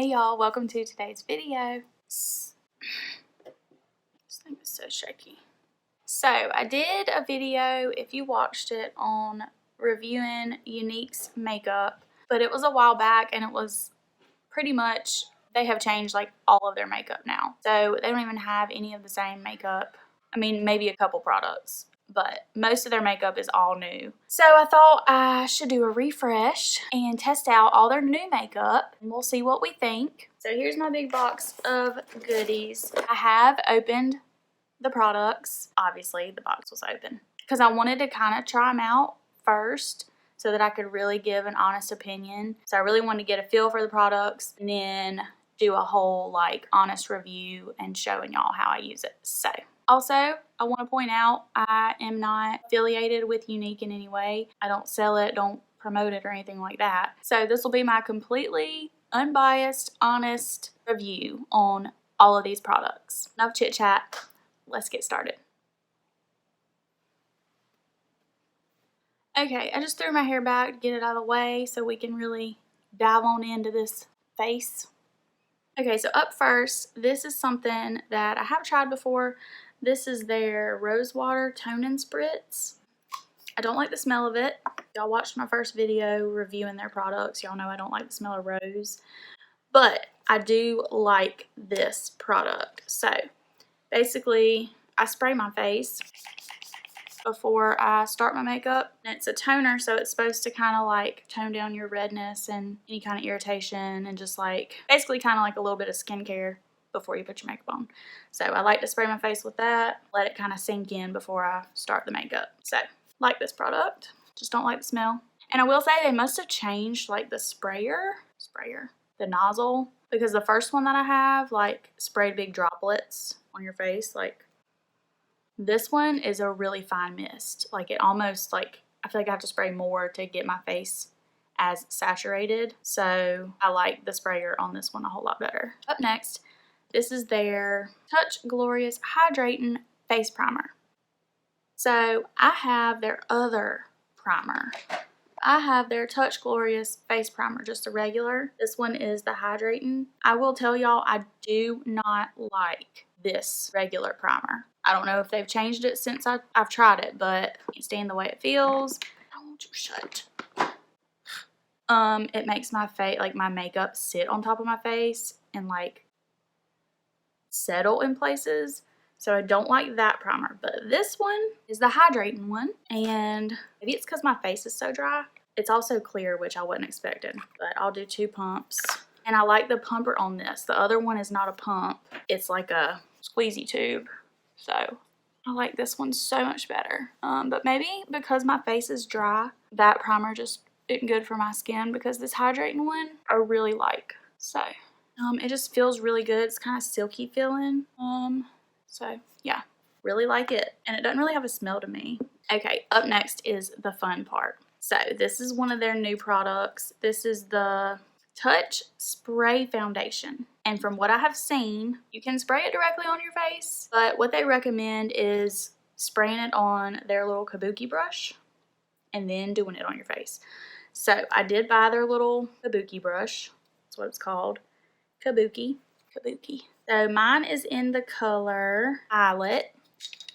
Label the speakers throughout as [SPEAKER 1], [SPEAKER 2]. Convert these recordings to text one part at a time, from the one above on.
[SPEAKER 1] Hey y'all, welcome to today's video. This thing is so shaky. So I did a video, if you watched it, on reviewing Younique's makeup, but it was a while back and it was pretty much, they have changed like all of their makeup now. So they don't even have any of the same makeup. I mean, maybe a couple products, but most of their makeup is all new. So I thought I should do a refresh and test out all their new makeup, and we'll see what we think. So here's my big box of goodies. I have opened the products. Obviously the box was open because I wanted to kind of try them out first so that I could really give an honest opinion. So I really wanted to get a feel for the products and then do a whole like honest review and showing y'all how I use it. So also, I want to point out I am not affiliated with Younique in any way. I don't sell it, don't promote it or anything like that. So this will be my completely unbiased, honest review on all of these products. Enough chit chat, let's get started. Okay, I just threw my hair back to get it out of the way so we can really dive on into this face. Okay, so up first, this is something that I have tried before. This is their Rose Water Tone and Spritz. I don't like the smell of it. Y'all watched my first video reviewing their products. Y'all know I don't like the smell of rose. But I do like this product. So basically, I spray my face before I start my makeup. And it's a toner, so it's supposed to kind of like tone down your redness and any kind of irritation and just like basically kind of like a little bit of skincare before you put your makeup on. So I like to spray my face with that, let it kind of sink in before I start the makeup. So like this product, just don't like the smell. And I will say they must have changed like the the nozzle, because the first one that I have like sprayed big droplets on your face. Like this one is a really fine mist. Like it almost like, I feel like I have to spray more to get my face as saturated. So I like the sprayer on this one a whole lot better. Up next, this is their Touch Glorious Hydrating Face Primer. So I have their other primer. I have their Touch Glorious Face Primer, just a regular. This one is the Hydrating. I will tell y'all, I do not like this regular primer. I don't know if they've changed it since I've tried it, but I can't stand the way it feels. I want you shut. It makes my face, like my makeup, sit on top of my face and like settle in places. So I don't like that primer, but this one is the hydrating one, and maybe it's because my face is so dry. It's also clear, which I wasn't expecting, but I'll do 2 pumps. And I like the pumper on this. The other one is not a pump. It's like a squeezy tube. So I like this one so much better. But maybe because my face is dry, that primer just isn't good for my skin, because this hydrating one I really like. So it just feels really good. It's kind of silky feeling. So yeah, really like it. And it doesn't really have a smell to me. Okay, up next is the fun part. So this is one of their new products. This is the Touch Spray Foundation. And from what I have seen, you can spray it directly on your face, but what they recommend is spraying it on their little kabuki brush and then doing it on your face. So I did buy their little kabuki brush. That's what it's called. Kabuki. So mine is in the color Violet.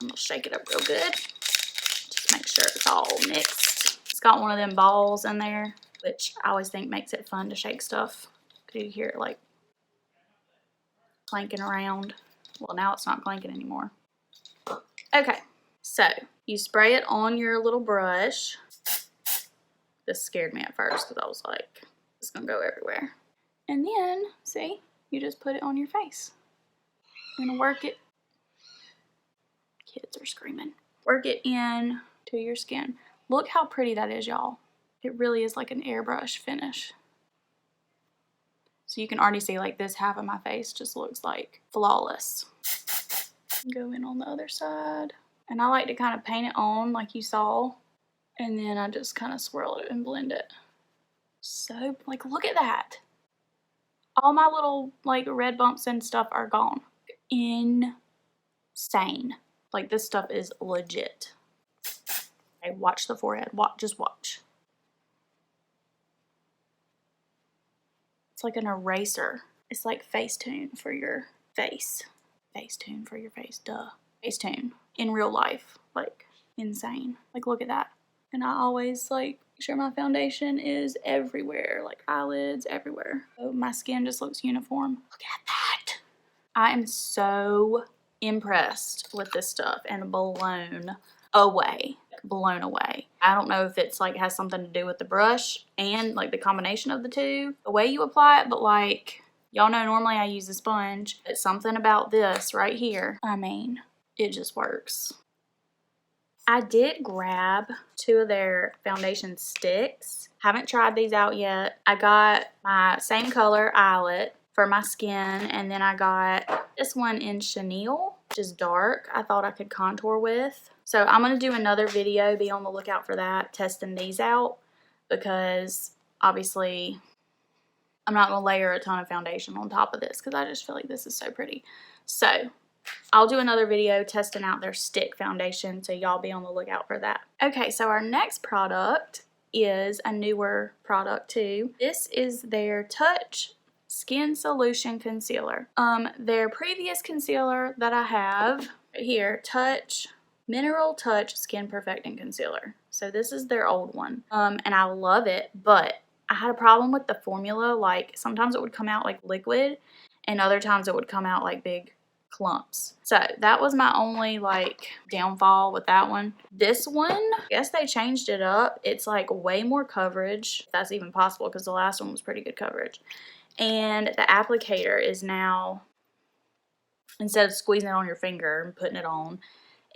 [SPEAKER 1] I'm gonna shake it up real good. Just make sure it's all mixed. It's got one of them balls in there, which I always think makes it fun to shake stuff. You hear it like clanking around. Well, now it's not clanking anymore. Okay, so you spray it on your little brush. This scared me at first because I was like, it's gonna go everywhere. And then, see, you just put it on your face. I'm gonna work it. Kids are screaming. Work it in to your skin. Look how pretty that is, y'all. It really is like an airbrush finish. So you can already see like this half of my face just looks like flawless. Go in on the other side. And I like to kind of paint it on like you saw. And then I just kind of swirl it and blend it. So, like, look at that. All my little like red bumps and stuff are gone. Insane. Like, this stuff is legit. Okay, watch the forehead. Just watch. It's like an eraser. It's like Facetune for your face. Facetune for your face, duh. Facetune in real life, like insane. Like look at that. And I always like make sure my foundation is everywhere, like eyelids, everywhere. So my skin just looks uniform. Look at that. I am so impressed with this stuff and blown away. Blown away. I don't know if it's like has something to do with the brush and like the combination of the two, the way you apply it, but like y'all know normally I use a sponge, but something about this right here, I mean, it just works. I did grab 2 of their foundation sticks. Haven't tried these out yet. I got my same color eyelet for my skin, and then I got this one in chenille, which is dark. I thought I could contour with. So I'm going to do another video, be on the lookout for that, testing these out, because obviously I'm not going to layer a ton of foundation on top of this because I just feel like this is so pretty. So I'll do another video testing out their stick foundation, so y'all be on the lookout for that. Okay, so our next product is a newer product too. This is their Touch Skin Solution Concealer. Their previous concealer that I have right here, Mineral Touch Skin Perfecting Concealer. So this is their old one, and I love it, but I had a problem with the formula. Like sometimes it would come out like liquid, and other times it would come out like big clumps. So that was my only like downfall with that one. This one, I guess they changed it up. It's like way more coverage, if that's even possible, because the last one was pretty good coverage. And the applicator is now, instead of squeezing it on your finger and putting it on,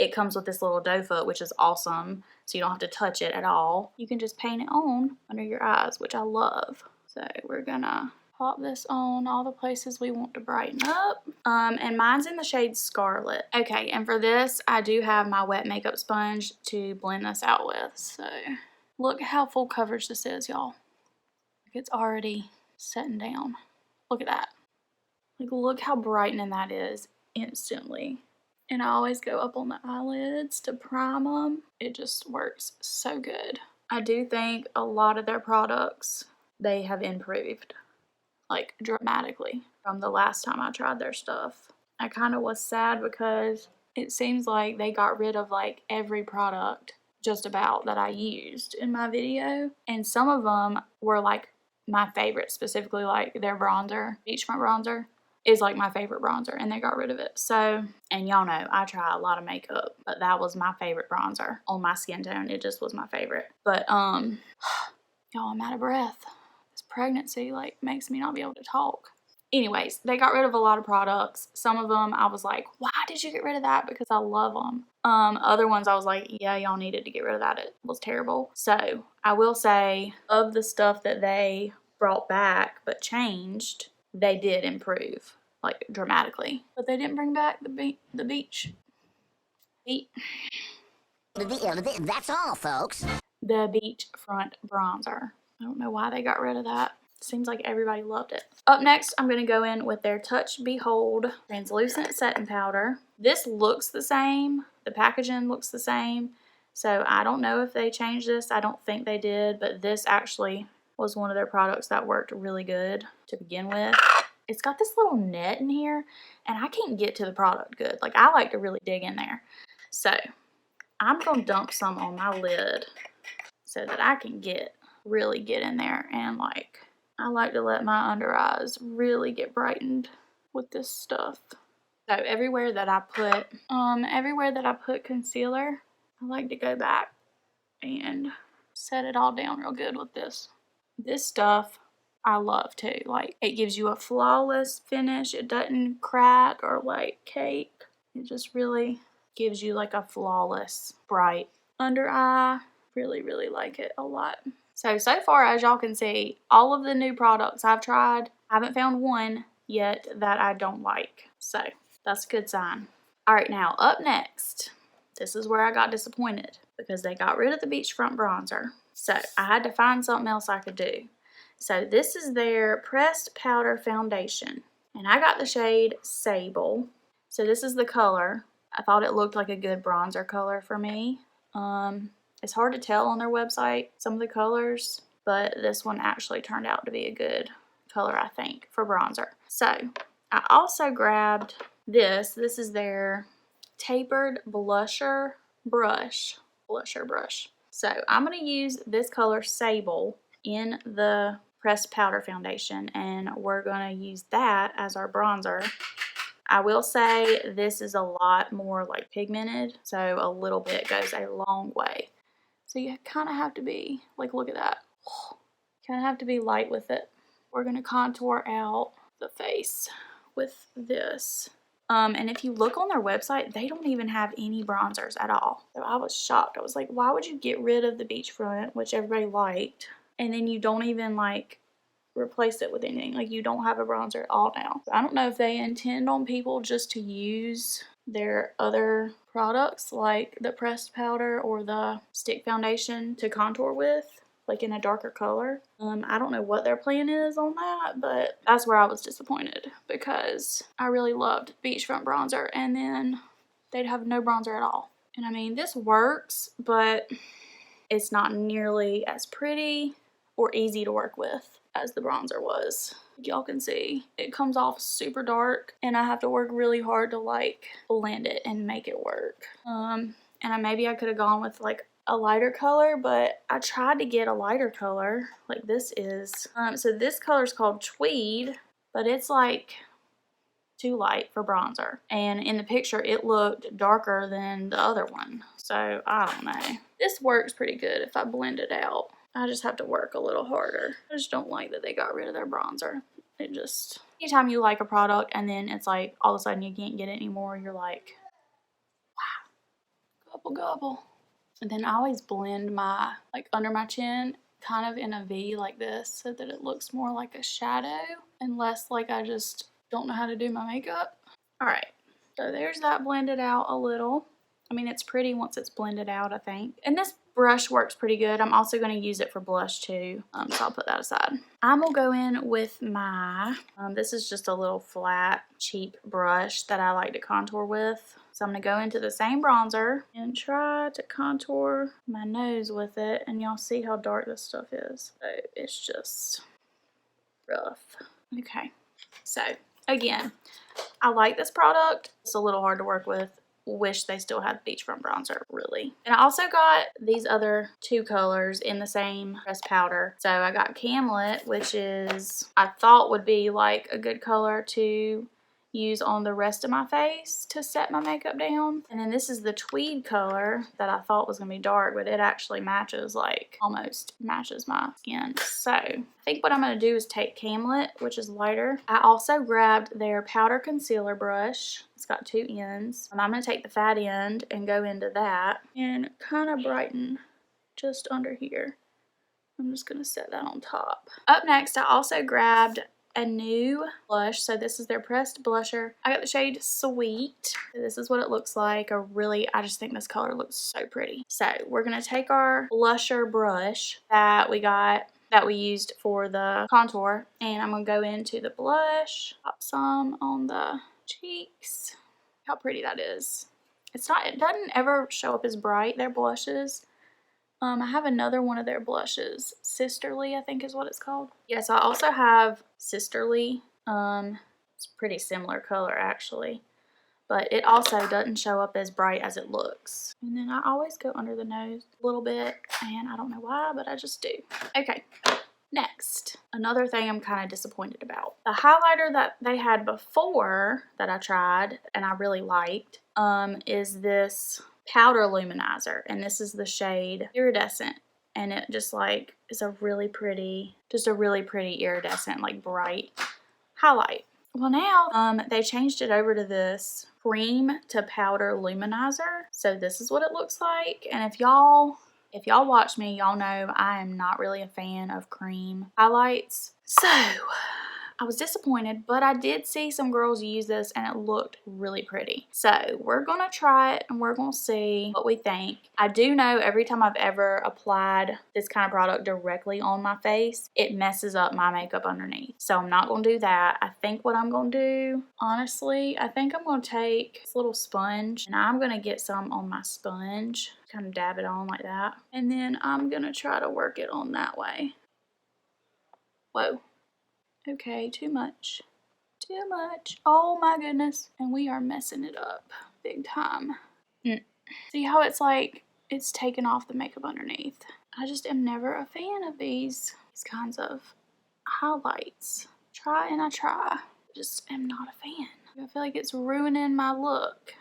[SPEAKER 1] it comes with this little doe foot, which is awesome. So you don't have to touch it at all. You can just paint it on under your eyes, which I love. So we're gonna pop this on all the places we want to brighten up. And mine's in the shade Scarlet. Okay, and for this, I do have my wet makeup sponge to blend this out with. So look how full coverage this is, y'all. It's already setting down. Look at that. Like, look how brightening that is instantly. And I always go up on the eyelids to prime them. It just works so good. I do think a lot of their products, they have improved, like dramatically, from the last time I tried their stuff. I kind of was sad because it seems like they got rid of like every product just about that I used in my video. And some of them were like my favorite, specifically like their bronzer, Beachfront bronzer is like my favorite bronzer, and they got rid of it. So, and y'all know I try a lot of makeup, but that was my favorite bronzer on my skin tone. It just was my favorite. But y'all, I'm out of breath. This pregnancy like makes me not be able to talk. Anyways, they got rid of a lot of products. Some of them I was like, why did you get rid of that? Because I love them. Other ones I was like, yeah, y'all needed to get rid of that. It was terrible. So I will say, of the stuff that they brought back but changed, they did improve like dramatically. But they didn't bring back the beach.
[SPEAKER 2] That's all, folks.
[SPEAKER 1] The Beachfront bronzer. I don't know why they got rid of that. Seems like everybody loved it. Up next, I'm going to go in with their Touch Behold Translucent Setting Powder. This looks the same. The packaging looks the same. So I don't know if they changed this. I don't think they did, but this actually was one of their products that worked really good to begin with. It's got this little net in here, and I can't get to the product good. Like, I like to really dig in there. So I'm going to dump some on my lid so that I can really get in there, and like, I like to let my under eyes really get brightened with this stuff. So everywhere that I put concealer, I like to go back and set it all down real good with this. This stuff I love too. Like, it gives you a flawless finish. It doesn't crack or like cake. It just really gives you like a flawless, bright under eye. Really, really like it a lot. So far, as y'all can see, all of the new products I've tried, I haven't found one yet that I don't like. So that's a good sign. All right, now up next, this is where I got disappointed because they got rid of the Beachfront bronzer. So I had to find something else I could do. So this is their Pressed Powder Foundation, and I got the shade Sable. So this is the color. I thought it looked like a good bronzer color for me. It's hard to tell on their website, some of the colors, but this one actually turned out to be a good color, I think, for bronzer. So I also grabbed this. This is their tapered blusher brush. So I'm going to use this color Sable in the pressed powder foundation, and we're going to use that as our bronzer. I will say this is a lot more like pigmented, so a little bit goes a long way. So you kind of have to be, like, look at that. Kind of have to be light with it. We're going to contour out the face with this. And if you look on their website, they don't even have any bronzers at all. So I was shocked. I was like, why would you get rid of the beachfront, which everybody liked, and then you don't even like replace it with anything? Like, you don't have a bronzer at all now. So I don't know if they intend on people just to use their other products like the pressed powder or the stick foundation to contour with, like in a darker color. I don't know what their plan is on that, but that's where I was disappointed because I really loved beachfront bronzer, and then they'd have no bronzer at all. And I mean, this works, but it's not nearly as pretty or easy to work with as the bronzer was. Y'all can see it comes off super dark, and I have to work really hard to like blend it and make it work. And maybe I could have gone with like a lighter color, but I tried to get a lighter color like this is. So this color is called Tweed, but it's like too light for bronzer, and in the picture it looked darker than the other one, so I don't know. This works pretty good if I blend it out. I just have to work a little harder. I just don't like that they got rid of their bronzer. It just, anytime you like a product and then it's like all of a sudden you can't get it anymore, you're like, wow, gobble gobble. And then I always blend my, like under my chin, kind of in a V like this, so that it looks more like a shadow and less like I just don't know how to do my makeup. Alright, so there's that blended out a little. I mean, it's pretty once it's blended out, I think. And this brush works pretty good. I'm also going to use it for blush too, so I'll put that aside. I'm going to go in with my, this is just a little flat, cheap brush that I like to contour with. So I'm going to go into the same bronzer and try to contour my nose with it, and y'all see how dark this stuff is. So it's just rough. Okay, so again, I like this product. It's a little hard to work with. Wish they still had beachfront bronzer, really. And I also got these other two colors in the same pressed powder. So I got Camlet, which is, I thought would be like a good color to use on the rest of my face to set my makeup down. And then this is the Tweed color that I thought was going to be dark, but it actually matches, like almost matches my skin. So I think what I'm going to do is take Camlet, which is lighter. I also grabbed their powder concealer brush. It's got two ends. And I'm going to take the fat end and go into that and kind of brighten just under here. I'm just going to set that on top. Up next, I also grabbed a new blush. So this is their pressed blusher. I got the shade Sweet. This is what it looks like. I just think this color looks so pretty. So we're going to take our blusher brush that we used for the contour, and I'm going to go into the blush, pop some on the cheeks. How pretty that is. It doesn't ever show up as bright, their blushes. I have another one of their blushes. Sisterly, I think is what it's called. Yes, I also have Sisterly. It's a pretty similar color actually. But it also doesn't show up as bright as it looks. And then I always go under the nose a little bit, and I don't know why, but I just do. Okay, next. Another thing I'm kind of disappointed about. The highlighter that they had before that I tried and I really liked is this powder luminizer, and this is the shade Iridescent, and it just like is a really pretty iridescent, like bright highlight. Well, now they changed it over to this cream to powder luminizer, so this is what it looks like. And if y'all watch me, y'all know I am not really a fan of cream highlights, so I was disappointed, but I did see some girls use this and it looked really pretty. So we're gonna try it and we're gonna see what we think. I do know every time I've ever applied this kind of product directly on my face, it messes up my makeup underneath. So I'm not gonna do that. I think what I'm gonna do, honestly, I think I'm gonna take this little sponge and I'm gonna get some on my sponge, kind of dab it on like that. And then I'm gonna try to work it on that way. Whoa. Okay, too much. Too much. Oh my goodness. And we are messing it up big time. See how it's like it's taken off the makeup underneath. I just am never a fan of these kinds of highlights. Try and I try. Just am not a fan. I feel like it's ruining my look.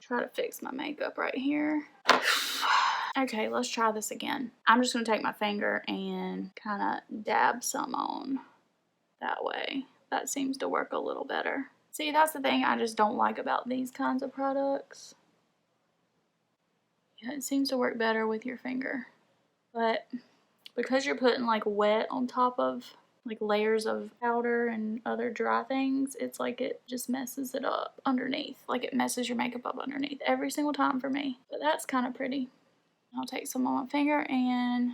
[SPEAKER 1] Try to fix my makeup right here. Okay, let's try this again. I'm just going to take my finger and kind of dab some on that way. That seems to work a little better. See, that's the thing I just don't like about these kinds of products. Yeah, it seems to work better with your finger. But because you're putting like wet on top of like layers of powder and other dry things, it's like it just messes it up underneath. Like it messes your makeup up underneath every single time for me. But that's kind of pretty. I'll take some on my finger and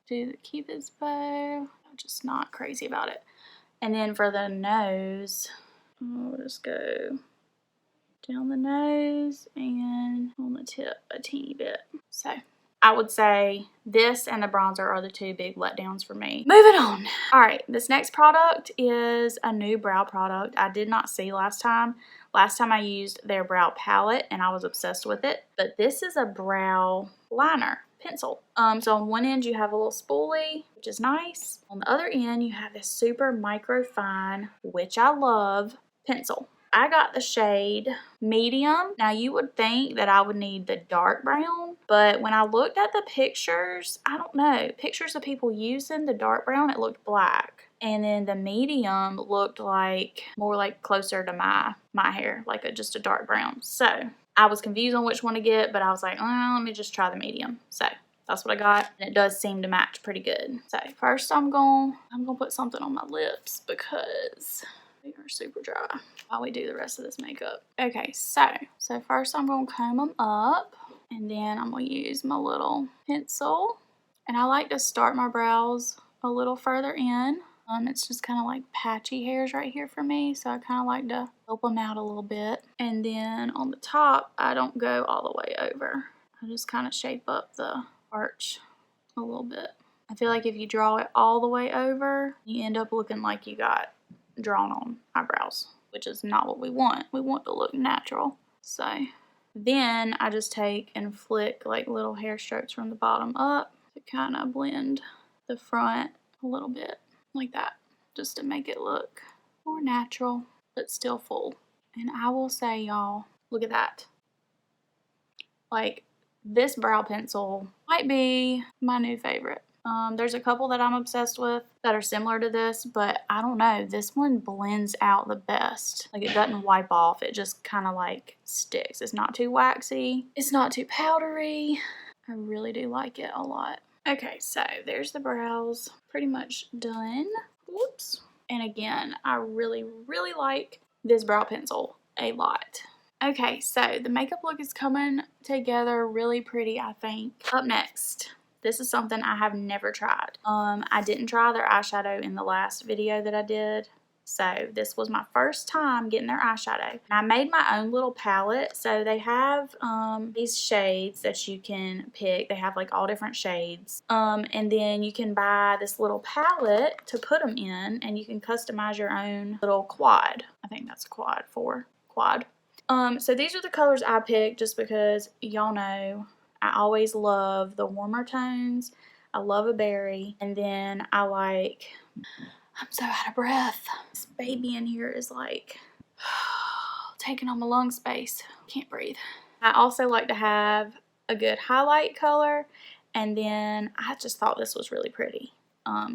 [SPEAKER 1] do the Cupid's bow. I'm just not crazy about it. And then for the nose, I'll just go down the nose and on the tip a teeny bit. So I would say this and the bronzer are the two big letdowns for me. Moving on. All right, this next product is a new brow product I did not see last time. Last time I used their brow palette and I was obsessed with it. But this is a brow liner pencil. So on one end you have a little spoolie, which is nice. On the other end you have this super micro fine, which I love, pencil. I got the shade medium. Now you would think that I would need the dark brown, but when I looked at the pictures, I don't know, pictures of people using the dark brown, it looked black. And then the medium looked like more like closer to my hair, like just a dark brown. So I was confused on which one to get, but I was like, oh, let me just try the medium. So that's what I got, and it does seem to match pretty good. So first I'm gonna put something on my lips because they are super dry while we do the rest of this makeup. Okay, so first I'm gonna comb them up, and then I'm gonna use my little pencil. And I like to start my brows a little further in. It's just kind of like patchy hairs right here for me, so I kind of like to help them out a little bit. And then on the top, I don't go all the way over. I just kind of shape up the arch a little bit. I feel like if you draw it all the way over, you end up looking like you got drawn on eyebrows, which is not what we want. We want to look natural. So then I just take and flick like little hair strokes from the bottom up to kind of blend the front a little bit like that, just to make it look more natural but still full. And I will say, y'all, look at that. Like, this brow pencil might be my new favorite. There's a couple that I'm obsessed with that are similar to this, but I don't know. This one blends out the best. Like, it doesn't wipe off. It just kind of like sticks. It's not too waxy. It's not too powdery. I really do like it a lot. Okay, so there's the brows pretty much done. Whoops. And again, I really, really like this brow pencil a lot. Okay, so the makeup look is coming together really pretty, I think. Up next, this is something I have never tried. I didn't try their eyeshadow in the last video that I did. So this was my first time getting their eyeshadow. And I made my own little palette. So they have these shades that you can pick. They have like all different shades. And then you can buy this little palette to put them in, and you can customize your own little quad. I think that's a quad for quad. So these are the colors I picked just because y'all know I always love the warmer tones. I love a berry. And then I like... I'm so out of breath. This baby in here is like taking on my lung space. Can't breathe. I also like to have a good highlight color, and then I just thought this was really pretty.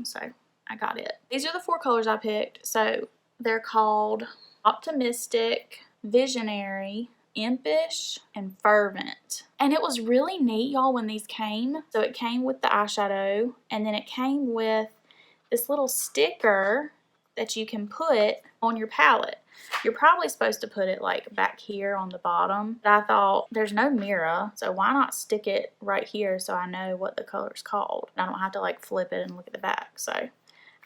[SPEAKER 1] So I got it. These are the 4 colors I picked. So they're called Optimistic, Visionary, Impish, and Fervent. And it was really neat, y'all, when these came. So it came with the eyeshadow, and then it came with this little sticker that you can put on your palette. You're probably supposed to put it like back here on the bottom, but I thought there's no mirror, so why not stick it right here so I know what the color's called. I don't have to like flip it and look at the back. So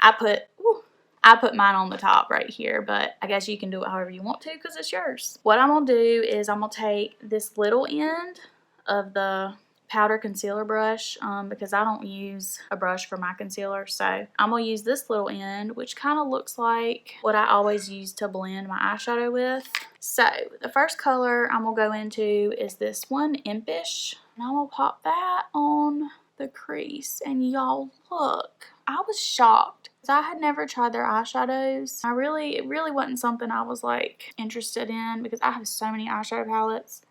[SPEAKER 1] I put mine on the top right here, but I guess you can do it however you want to because it's yours. What I'm gonna do is I'm gonna take this little end of the powder concealer brush because I don't use a brush for my concealer. So I'm going to use this little end, which kind of looks like what I always use to blend my eyeshadow with. So the first color I'm going to go into is this one, Impish. And I'm going to pop that on the crease. And y'all, look. I was shocked. I had never tried their eyeshadows. It really wasn't something I was like interested in because I have so many eyeshadow palettes.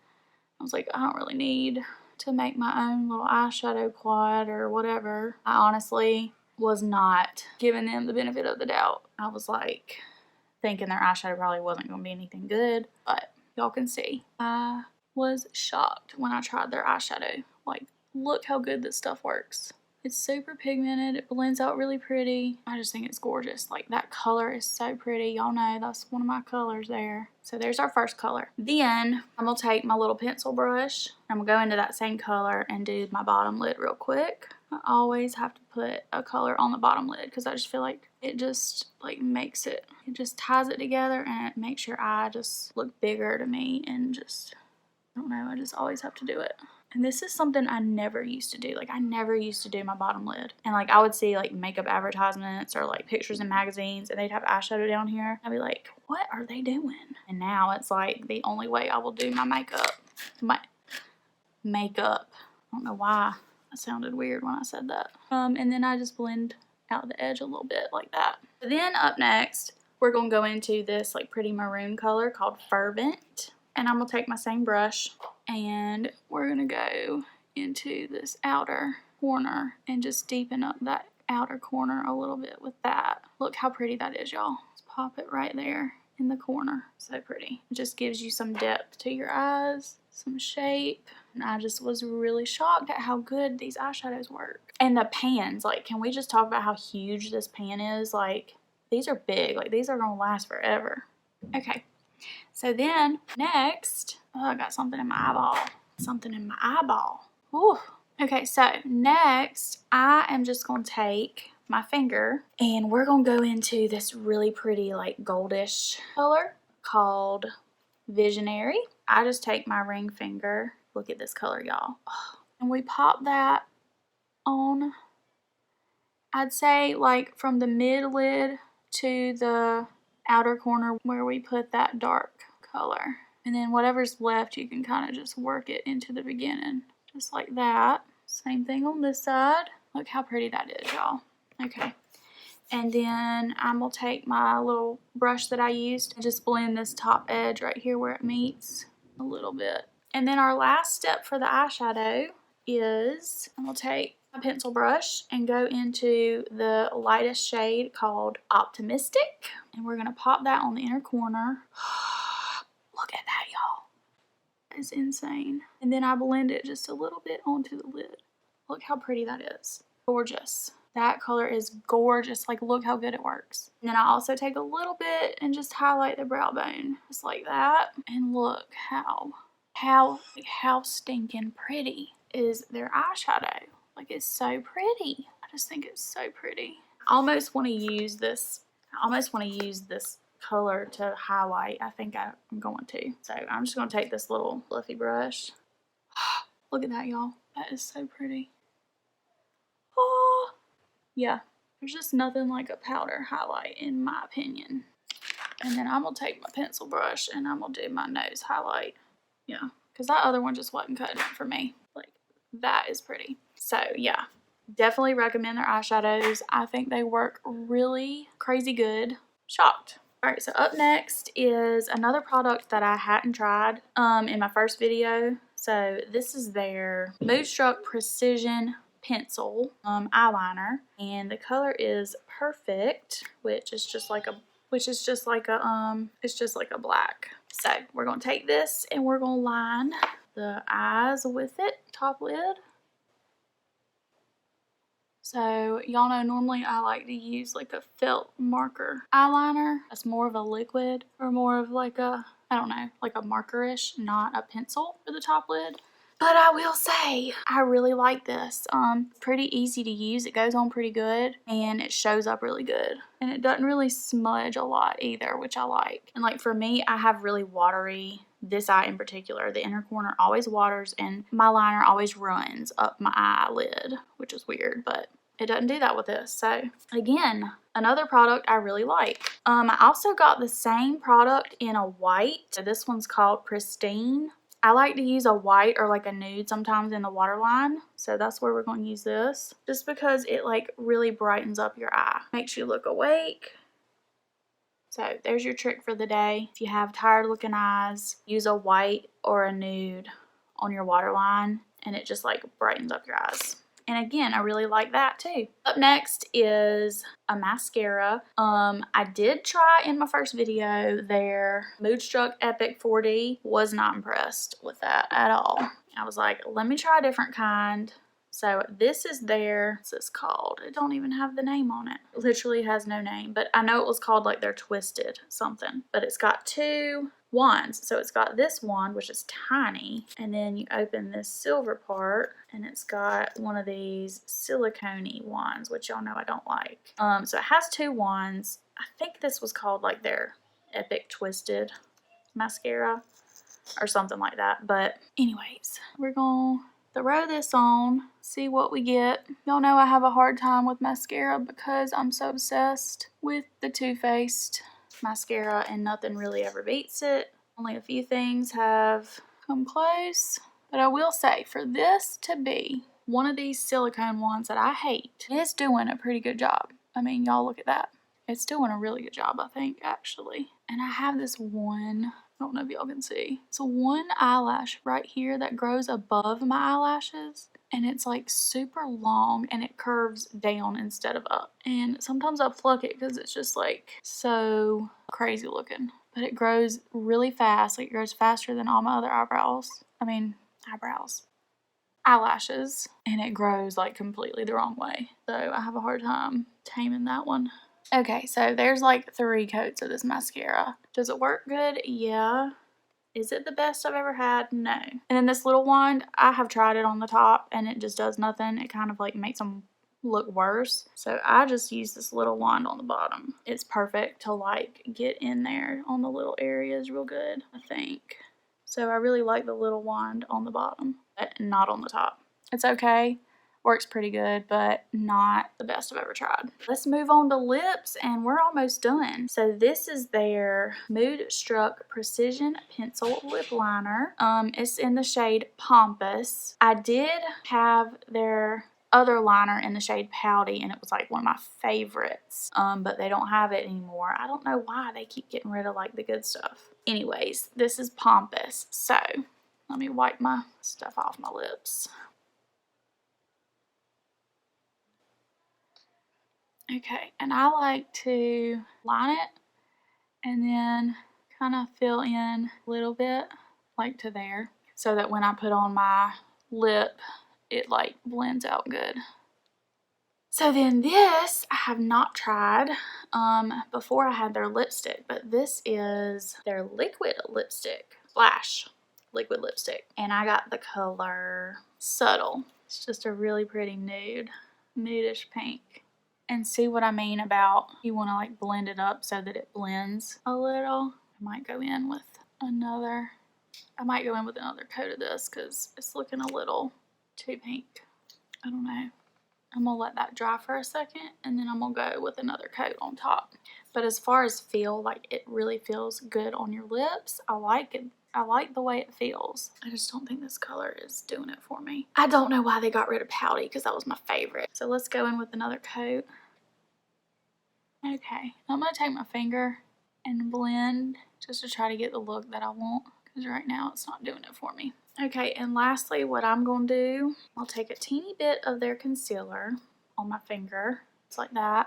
[SPEAKER 1] I was like, I don't really need to make my own little eyeshadow quad or whatever. I honestly was not giving them the benefit of the doubt. I was like thinking their eyeshadow probably wasn't going to be anything good, but y'all can see. I was shocked when I tried their eyeshadow. Like, look how good this stuff works. It's super pigmented. It blends out really pretty. I just think it's gorgeous. Like, that color is so pretty. Y'all know that's one of my colors there. So there's our first color. Then I'm going to take my little pencil brush. I'm going to go into that same color and do my bottom lid real quick. I always have to put a color on the bottom lid because I just feel like it just like makes it, it just ties it together and it makes your eye just look bigger to me and just, I don't know, I just always have to do it. And this is something I never used to do. Like, I never used to do my bottom lid. And, like, I would see, like, makeup advertisements or, like, pictures in magazines, and they'd have eyeshadow down here. I'd be like, what are they doing? And now it's, like, the only way I will do my makeup. My makeup. I don't know why that sounded weird when I said that. And then I just blend out the edge a little bit like that. Then up next, we're going to go into this, like, pretty maroon color called Fervent. And I'm going to take my same brush and we're going to go into this outer corner and just deepen up that outer corner a little bit with that. Look how pretty that is, y'all. Let's pop it right there in the corner. So pretty. It just gives you some depth to your eyes, some shape. And I just was really shocked at how good these eyeshadows work. And the pans, like, can we just talk about how huge this pan is? Like, these are big. Like, these are going to last forever. Okay. So then, next, oh, I got something in my eyeball. Something in my eyeball. Ooh. Okay, so next, I am just going to take my finger and we're going to go into this really pretty, like, goldish color called Visionary. I just take my ring finger. Look at this color, y'all. And we pop that on, I'd say, like, from the mid lid to the outer corner where we put that dark color. And then whatever's left, you can kind of just work it into the beginning. Just like that. Same thing on this side. Look how pretty that is, y'all. Okay. And then I'm going to take my little brush that I used and just blend this top edge right here where it meets a little bit. And then our last step for the eyeshadow is I'm going to take my pencil brush and go into the lightest shade called Optimistic. And we're going to pop that on the inner corner. Look at that, y'all. It's insane. And then I blend it just a little bit onto the lid. Look how pretty that is. Gorgeous. That color is gorgeous. Like, look how good it works. And then I also take a little bit and just highlight the brow bone. Just like that. And look how stinking pretty is their eyeshadow. Like, it's so pretty. I just think it's so pretty. I almost want to use this color to highlight. I think I'm going to. So I'm just going to take this little fluffy brush. Look at that, y'all. That is so pretty. Oh, yeah. There's just nothing like a powder highlight in my opinion. And then I'm going to take my pencil brush and I'm going to do my nose highlight. Yeah. Because that other one just wasn't cutting it for me. Like, that is pretty. So, yeah. Definitely recommend their eyeshadows. I think they work really crazy good. Shocked. Alright, so up next is another product that I hadn't tried in my first video. So this is their Moodstruck Precision Pencil eyeliner, and the color is Perfect, which is just like a black. So we're gonna take this and we're gonna line the eyes with it, top lid. So, y'all know normally I like to use like a felt marker eyeliner. That's more of a liquid or more of like a, I don't know, like a markerish, not a pencil for the top lid. But I will say, I really like this. Pretty easy to use. It goes on pretty good and it shows up really good. And it doesn't really smudge a lot either, which I like. And like for me, I have really watery this eye in particular, the inner corner always waters and my liner always runs up my eyelid, which is weird, but it doesn't do that with this. So again, another product I really like. I also got the same product in a white. So this one's called Pristine. I like to use a white or like a nude sometimes in the waterline. So that's where we're going to use this. Just because it like really brightens up your eye. Makes you look awake. So there's your trick for the day. If you have tired looking eyes, use a white or a nude on your waterline and it just like brightens up your eyes. And again, I really like that too. Up next is a mascara. I did try in my first video their Moodstruck Epic 4D. Was not impressed with that at all. I was like, let me try a different kind. So this is their, what's this called? It don't even have the name on it. It literally has no name, but I know it was called like their Twisted something. But it's got two wands. So it's got this wand, which is tiny, and then you open this silver part and it's got one of these silicone-y wands, which y'all know I don't like. So it has two wands. I think this was called like their Epic Twisted mascara or something like that. But anyways, we're gonna throw this on, see what we get. Y'all know I have a hard time with mascara because I'm so obsessed with the Too Faced mascara and nothing really ever beats it. Only a few things have come close. But I will say, for this to be one of these silicone ones that I hate, it's doing a pretty good job. I mean, y'all look at that. It's doing a really good job, I think, actually. And I have this one, I don't know if y'all can see. It's one eyelash right here that grows above my eyelashes. And it's like super long and it curves down instead of up. And sometimes I pluck it because it's just like so crazy looking. But it grows really fast. Like it grows faster than all my other eyelashes. And it grows like completely the wrong way. So I have a hard time taming that one. Okay, so there's like 3 coats of this mascara. Does it work good? Yeah. Is it the best I've ever had? No. And then this little wand, I have tried it on the top and it just does nothing. It kind of like makes them look worse. So I just use this little wand on the bottom. It's perfect to like get in there on the little areas real good, I think. So I really like the little wand on the bottom, but not on the top. It's okay. Works pretty good, but not the best I've ever tried. Let's move on to lips, and we're almost done. So this is their Moodstruck Precision Pencil Lip Liner. It's in the shade Pompous. I did have their other liner in the shade Pouty, and it was like one of my favorites, but they don't have it anymore. I don't know why they keep getting rid of like the good stuff. Anyways, this is Pompous. So let me wipe my stuff off my lips. Okay, and I like to line it and then kind of fill in a little bit, like to there, so that when I put on my lip, it like blends out good. So then this I have not tried before. I had their lipstick, but this is their liquid lipstick, Flash liquid lipstick, and I got the color Subtle. It's just a really pretty nudish pink. And see what I mean about you want to like blend it up so that it blends a little. I might go in with another coat of this because it's looking a little too pink. I don't know. I'm going to let that dry for a second and then I'm going to go with another coat on top. But as far as feel, like it really feels good on your lips. I like it. I like the way it feels. I just don't think this color is doing it for me. I don't know why they got rid of Pouty because that was my favorite. So let's go in with another coat. Okay, I'm going to take my finger and blend just to try to get the look that I want because right now it's not doing it for me. Okay, and lastly what I'm going to do, I'll take a teeny bit of their concealer on my finger, just like that.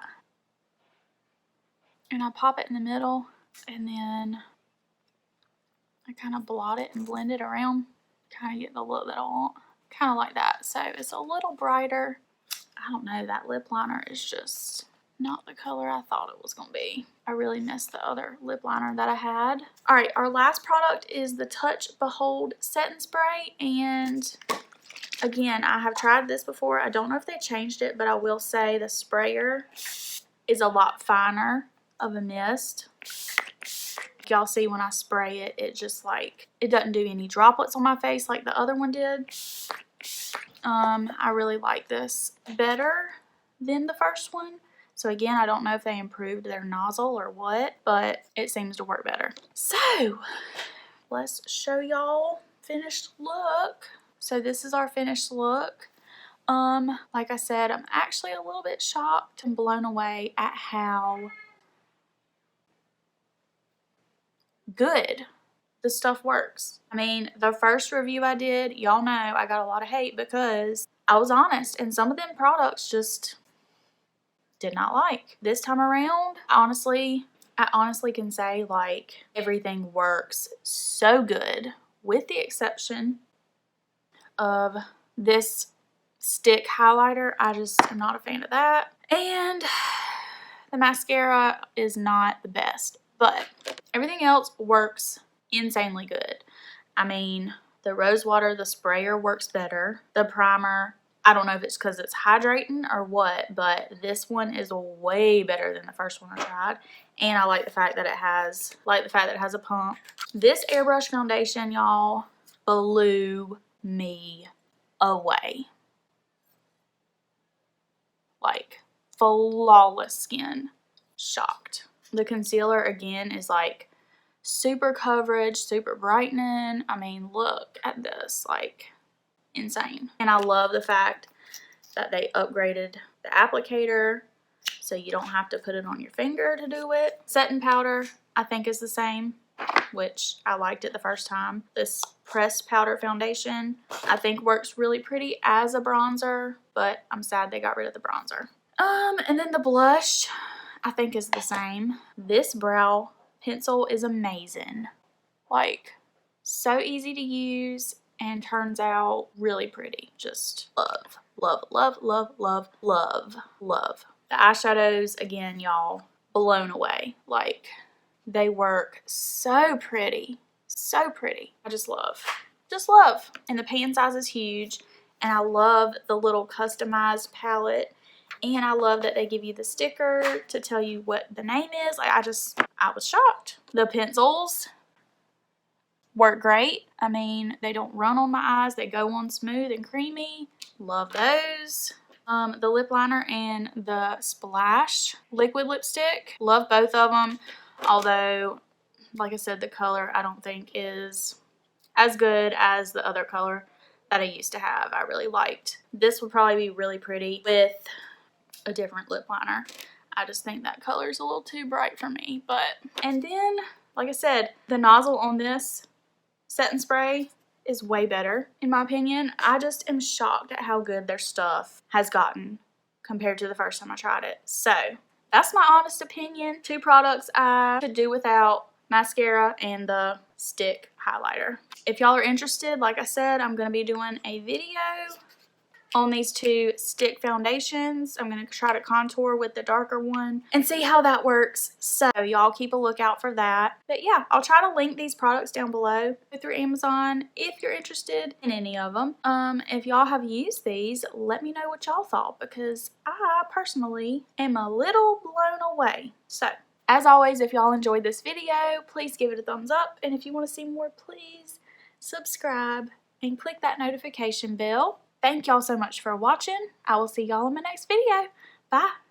[SPEAKER 1] And I pop it in the middle and then I kind of blot it and blend it around, kind of get the look that I want. Kind of like that. So it's a little brighter. I don't know, that lip liner is just not the color I thought it was going to be. I really missed the other lip liner that I had. Alright, our last product is the Touch Behold Setting Spray. And again, I have tried this before. I don't know if they changed it, but I will say the sprayer is a lot finer of a mist. Y'all see when I spray it, it just like, it doesn't do any droplets on my face like the other one did. I really like this better than the first one. So again, I don't know if they improved their nozzle or what, but it seems to work better. So let's show y'all finished look. So this is our finished look. Like I said, I'm actually a little bit shocked and blown away at how good the stuff works. I mean, the first review I did, y'all know I got a lot of hate because I was honest and some of them products just did not like. This time around, I honestly can say like everything works so good with the exception of this stick highlighter. I just am not a fan of that. And the mascara is not the best, but everything else works insanely good. I mean, the rose water, the sprayer works better. The primer, I don't know if it's because it's hydrating or what, but this one is way better than the first one I tried. And I like the fact that it has, a pump. This airbrush foundation, y'all, blew me away. Like, flawless skin. Shocked. The concealer, again, is like super coverage, super brightening. I mean, look at this, like, insane. And I love the fact that they upgraded the applicator so you don't have to put it on your finger to do it. Setting powder, I think, is the same, which I liked it the first time. This pressed powder foundation, I think works really pretty as a bronzer, but I'm sad they got rid of the bronzer. And then the blush, I think, is the same. This brow pencil is amazing. Like, so easy to use and turns out really pretty. Just love, love, love, love, love, love, love. The eyeshadows, again, y'all, blown away. Like, they work so pretty. So pretty. I just love. Just love. And the pan size is huge. And I love the little customized palette. And I love that they give you the sticker to tell you what the name is. Like, I was shocked. The pencils work great. I mean, they don't run on my eyes. They go on smooth and creamy. Love those. The lip liner and the Splash liquid lipstick. Love both of them. Although, like I said, the color I don't think is as good as the other color that I used to have. I really liked. This would probably be really pretty with a different lip liner. I just think that color is a little too bright for me. And then, like I said, the nozzle on this setting spray is way better, in my opinion. I just am shocked at how good their stuff has gotten compared to the first time I tried it. So, that's my honest opinion. 2 products I could do without: mascara and the stick highlighter. If y'all are interested, like I said, I'm going to be doing a video on these 2 stick foundations. I'm going to try to contour with the darker one and see how that works. So y'all keep a lookout for that. But yeah, I'll try to link these products down below through Amazon if you're interested in any of them. If y'all have used these, let me know what y'all thought, because I personally am a little blown away. So as always, if y'all enjoyed this video, please give it a thumbs up. And if you want to see more, please subscribe and click that notification bell. Thank y'all so much for watching. I will see y'all in my next video. Bye.